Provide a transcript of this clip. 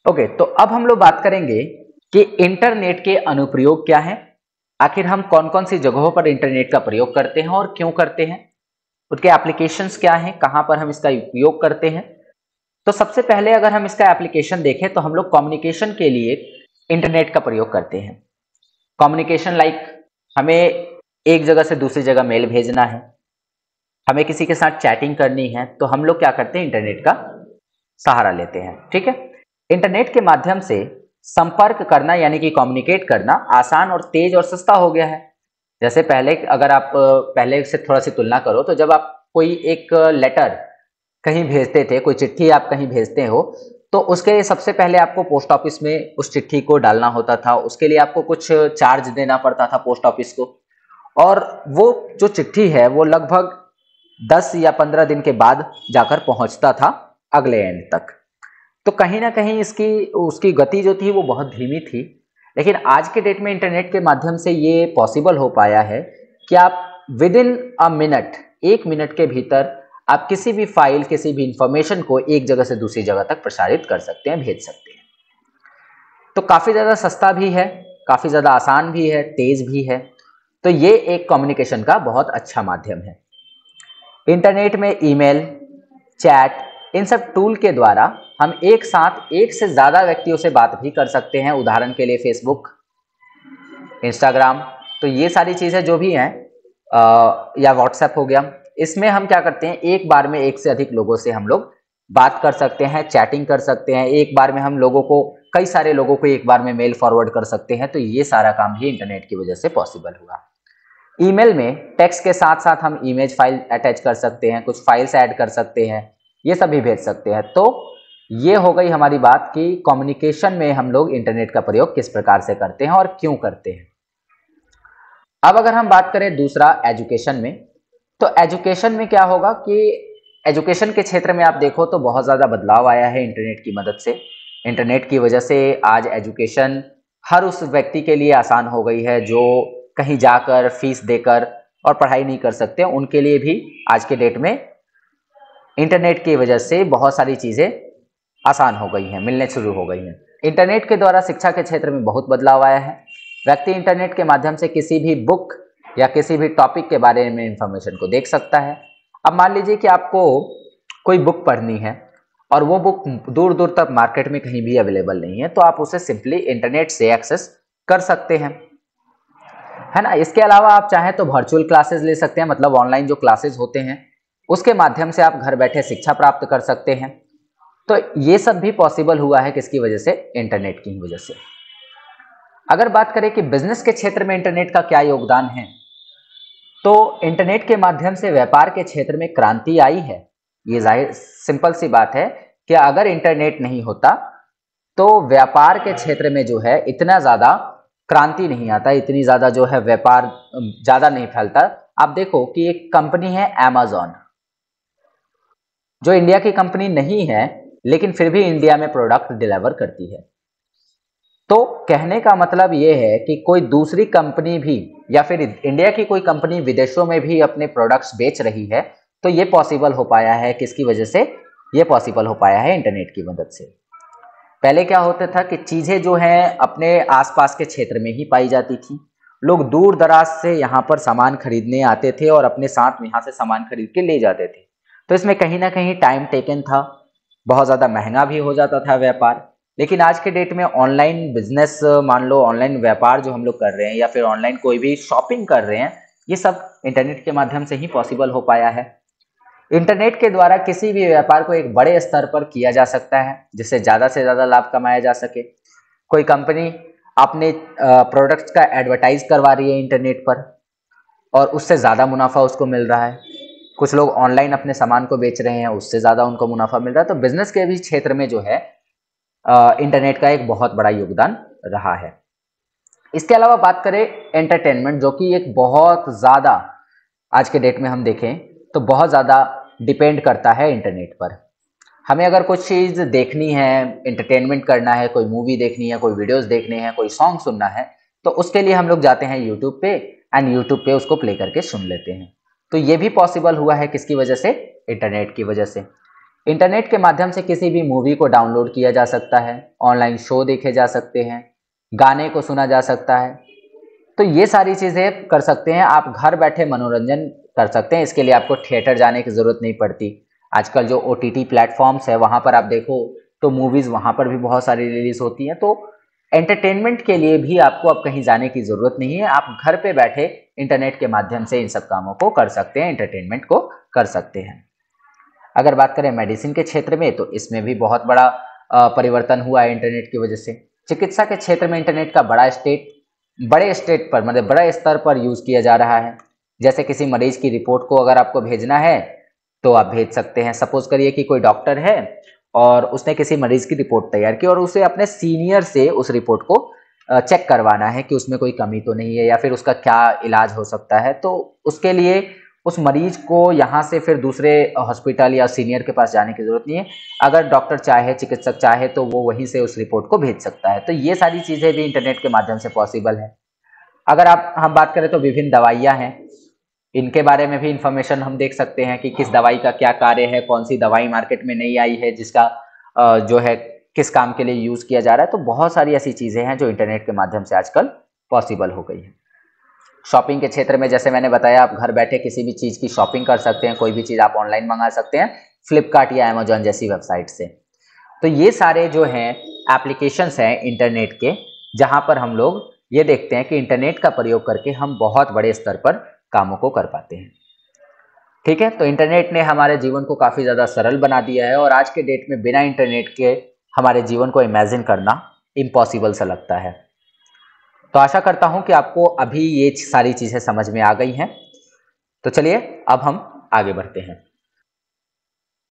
Okay, तो अब हम लोग बात करेंगे कि इंटरनेट के अनुप्रयोग क्या हैं। आखिर हम कौन कौन सी जगहों पर इंटरनेट का प्रयोग करते हैं और क्यों करते हैं, उसके एप्लीकेशंस क्या हैं, कहां पर हम इसका उपयोग करते हैं। तो सबसे पहले अगर हम इसका एप्लीकेशन देखें तो हम लोग कम्युनिकेशन के लिए इंटरनेट का प्रयोग करते हैं। कम्युनिकेशन लाइक हमें एक जगह से दूसरी जगह मेल भेजना है, हमें किसी के साथ चैटिंग करनी है, तो हम लोग क्या करते हैं, इंटरनेट का सहारा लेते हैं। ठीक है, इंटरनेट के माध्यम से संपर्क करना यानी कि कम्युनिकेट करना आसान और तेज और सस्ता हो गया है। जैसे पहले अगर आप पहले से थोड़ा सी तुलना करो तो जब आप कोई एक लेटर कहीं भेजते थे, कोई चिट्ठी आप कहीं भेजते हो, तो उसके लिए सबसे पहले आपको पोस्ट ऑफिस में उस चिट्ठी को डालना होता था, उसके लिए आपको कुछ चार्ज देना पड़ता था पोस्ट ऑफिस को, और वो जो चिट्ठी है वो लगभग 10 या 15 दिन के बाद जाकर पहुंचता था अगले एंड तक। तो कहीं ना कहीं इसकी उसकी गति जो थी वो बहुत धीमी थी। लेकिन आज के डेट में इंटरनेट के माध्यम से ये पॉसिबल हो पाया है कि आप with in a minute, 1 minute के भीतर आप किसी भी फाइल, किसी भी इंफॉर्मेशन को एक जगह से दूसरी जगह तक प्रसारित कर सकते हैं, भेज सकते हैं। तो काफी ज्यादा सस्ता भी है, काफी ज्यादा आसान भी है, तेज भी है। तो ये एक कम्युनिकेशन का बहुत अच्छा माध्यम है। इंटरनेट में ईमेल, चैट, इन सब टूल के द्वारा हम एक साथ एक से ज्यादा व्यक्तियों से बात भी कर सकते हैं। उदाहरण के लिए फेसबुक, इंस्टाग्राम, तो ये सारी चीजें जो भी हैं, या व्हाट्सएप हो गया, इसमें हम क्या करते हैं, एक बार में एक से अधिक लोगों से हम लोग बात कर सकते हैं, चैटिंग कर सकते हैं। एक बार में हम लोगों को, कई सारे लोगों को एक बार में मेल फॉरवर्ड कर सकते हैं। तो ये सारा काम भी इंटरनेट की वजह से पॉसिबल हुआ। ईमेल में टेक्स्ट के साथ साथ हम इमेज फाइल अटैच कर सकते हैं, कुछ फाइल्स ऐड कर सकते हैं, ये सब भी भेज सकते हैं। तो ये हो गई हमारी बात कि कम्युनिकेशन में हम लोग इंटरनेट का प्रयोग किस प्रकार से करते हैं और क्यों करते हैं। अब अगर हम बात करें दूसरा एजुकेशन में, तो एजुकेशन में क्या होगा कि एजुकेशन के क्षेत्र में आप देखो तो बहुत ज़्यादा बदलाव आया है इंटरनेट की मदद से। इंटरनेट की वजह से आज एजुकेशन हर उस व्यक्ति के लिए आसान हो गई है जो कहीं जाकर फीस देकर और पढ़ाई नहीं कर सकते। उनके लिए भी आज के डेट में इंटरनेट की वजह से बहुत सारी चीज़ें आसान हो गई हैं, मिलने शुरू हो गई हैं। इंटरनेट के द्वारा शिक्षा के क्षेत्र में बहुत बदलाव आया है। व्यक्ति इंटरनेट के माध्यम से किसी भी बुक या किसी भी टॉपिक के बारे में इंफॉर्मेशन को देख सकता है। अब मान लीजिए कि आपको कोई बुक पढ़नी है और वो बुक दूर दूर तक मार्केट में कहीं भी अवेलेबल नहीं है, तो आप उसे सिंपली इंटरनेट से एक्सेस कर सकते हैं, है ना। इसके अलावा आप चाहें तो वर्चुअल क्लासेस ले सकते हैं, मतलब ऑनलाइन जो क्लासेस होते हैं उसके माध्यम से आप घर बैठे शिक्षा प्राप्त कर सकते हैं। तो ये सब भी पॉसिबल हुआ है किसकी वजह से, इंटरनेट की वजह से। अगर बात करें कि बिजनेस के क्षेत्र में इंटरनेट का क्या योगदान है, तो इंटरनेट के माध्यम से व्यापार के क्षेत्र में क्रांति आई है। ये जाहिर सिंपल सी बात है कि अगर इंटरनेट नहीं होता तो व्यापार के क्षेत्र में जो है इतना ज्यादा क्रांति नहीं आता, इतनी ज्यादा जो है व्यापार ज्यादा नहीं फैलता। आप देखो कि एक कंपनी है Amazon, जो इंडिया की कंपनी नहीं है लेकिन फिर भी इंडिया में प्रोडक्ट डिलीवर करती है। तो कहने का मतलब यह है कि कोई दूसरी कंपनी भी या फिर इंडिया की कोई कंपनी विदेशों में भी अपने प्रोडक्ट्स बेच रही है, तो ये पॉसिबल हो पाया है किसकी वजह से, ये पॉसिबल हो पाया है इंटरनेट की मदद से। पहले क्या होता था कि चीजें जो हैं अपने आसपास के क्षेत्र में ही पाई जाती थी, लोग दूर दराज से यहाँ पर सामान खरीदने आते थे और अपने साथ यहाँ से सामान खरीद के ले जाते थे। तो इसमें कहीं ना कहीं टाइम टेकन था, बहुत ज़्यादा महंगा भी हो जाता था व्यापार। लेकिन आज के डेट में ऑनलाइन बिजनेस, मान लो ऑनलाइन व्यापार जो हम लोग कर रहे हैं या फिर ऑनलाइन कोई भी शॉपिंग कर रहे हैं, ये सब इंटरनेट के माध्यम से ही पॉसिबल हो पाया है। इंटरनेट के द्वारा किसी भी व्यापार को एक बड़े स्तर पर किया जा सकता है जिससे ज़्यादा से ज़्यादा लाभ कमाया जा सके। कोई कंपनी अपने प्रोडक्ट्स का एडवर्टाइज करवा रही है इंटरनेट पर और उससे ज़्यादा मुनाफा उसको मिल रहा है। कुछ लोग ऑनलाइन अपने सामान को बेच रहे हैं, उससे ज़्यादा उनको मुनाफा मिल रहा है। तो बिजनेस के भी क्षेत्र में जो है इंटरनेट का एक बहुत बड़ा योगदान रहा है। इसके अलावा बात करें एंटरटेनमेंट, जो कि एक बहुत ज़्यादा आज के डेट में हम देखें तो बहुत ज़्यादा डिपेंड करता है इंटरनेट पर। हमें अगर कुछ चीज़ देखनी है, एंटरटेनमेंट करना है, कोई मूवी देखनी है, कोई वीडियोस देखने हैं, कोई सॉन्ग सुनना है, तो उसके लिए हम लोग जाते हैं यूट्यूब पे एंड यूट्यूब पे उसको प्ले करके सुन लेते हैं। तो ये भी पॉसिबल हुआ है किसकी वजह से, इंटरनेट की वजह से। इंटरनेट के माध्यम से किसी भी मूवी को डाउनलोड किया जा सकता है, ऑनलाइन शो देखे जा सकते हैं, गाने को सुना जा सकता है। तो ये सारी चीज़ें कर सकते हैं, आप घर बैठे मनोरंजन कर सकते हैं। इसके लिए आपको थिएटर जाने की ज़रूरत नहीं पड़ती। आजकल जो OTT प्लेटफॉर्म्स है वहाँ पर आप देखो तो मूवीज़ वहाँ पर भी बहुत सारी रिलीज़ होती हैं। तो एंटरटेनमेंट के लिए भी आपको अब कहीं जाने की ज़रूरत नहीं है, आप घर पे बैठे इंटरनेट के माध्यम से इन सब कामों को कर सकते हैं, एंटरटेनमेंट को कर सकते हैं। अगर बात करें मेडिसिन के क्षेत्र में, तो इसमें भी बहुत बड़ा परिवर्तन हुआ है इंटरनेट की वजह से। चिकित्सा के क्षेत्र में इंटरनेट का बड़े स्टेट पर, मतलब बड़े स्तर पर यूज़ किया जा रहा है। जैसे किसी मरीज की रिपोर्ट को अगर आपको भेजना है तो आप भेज सकते हैं। सपोज करिए कि कोई डॉक्टर है और उसने किसी मरीज की रिपोर्ट तैयार की और उसे अपने सीनियर से उस रिपोर्ट को चेक करवाना है कि उसमें कोई कमी तो नहीं है या फिर उसका क्या इलाज हो सकता है। तो उसके लिए उस मरीज को यहाँ से फिर दूसरे हॉस्पिटल या सीनियर के पास जाने की जरूरत नहीं है। अगर डॉक्टर चाहे, चिकित्सक चाहे, तो वो वहीं से उस रिपोर्ट को भेज सकता है। तो ये सारी चीज़ें भी इंटरनेट के माध्यम से पॉसिबल है। अगर हम बात करें तो विभिन्न दवाइयाँ हैं, इनके बारे में भी इंफॉर्मेशन हम देख सकते हैं कि किस दवाई का क्या कार्य है, कौन सी दवाई मार्केट में नई आई है जिसका जो है किस काम के लिए यूज़ किया जा रहा है। तो बहुत सारी ऐसी चीज़ें हैं जो इंटरनेट के माध्यम से आजकल पॉसिबल हो गई है। शॉपिंग के क्षेत्र में जैसे मैंने बताया, आप घर बैठे किसी भी चीज़ की शॉपिंग कर सकते हैं, कोई भी चीज़ आप ऑनलाइन मंगा सकते हैं फ्लिपकार्ट या अमेजोन जैसी वेबसाइट से। तो ये सारे जो हैं एप्लीकेशंस हैं इंटरनेट के, जहाँ पर हम लोग ये देखते हैं कि इंटरनेट का प्रयोग करके हम बहुत बड़े स्तर पर कामों को कर पाते हैं। ठीक है, तो इंटरनेट ने हमारे जीवन को काफ़ी ज़्यादा सरल बना दिया है और आज के डेट में बिना इंटरनेट के हमारे जीवन को इमेजिन करना इम्पॉसिबल सा लगता है। तो आशा करता हूं कि आपको अभी ये सारी चीज़ें समझ में आ गई हैं। तो चलिए अब हम आगे बढ़ते हैं।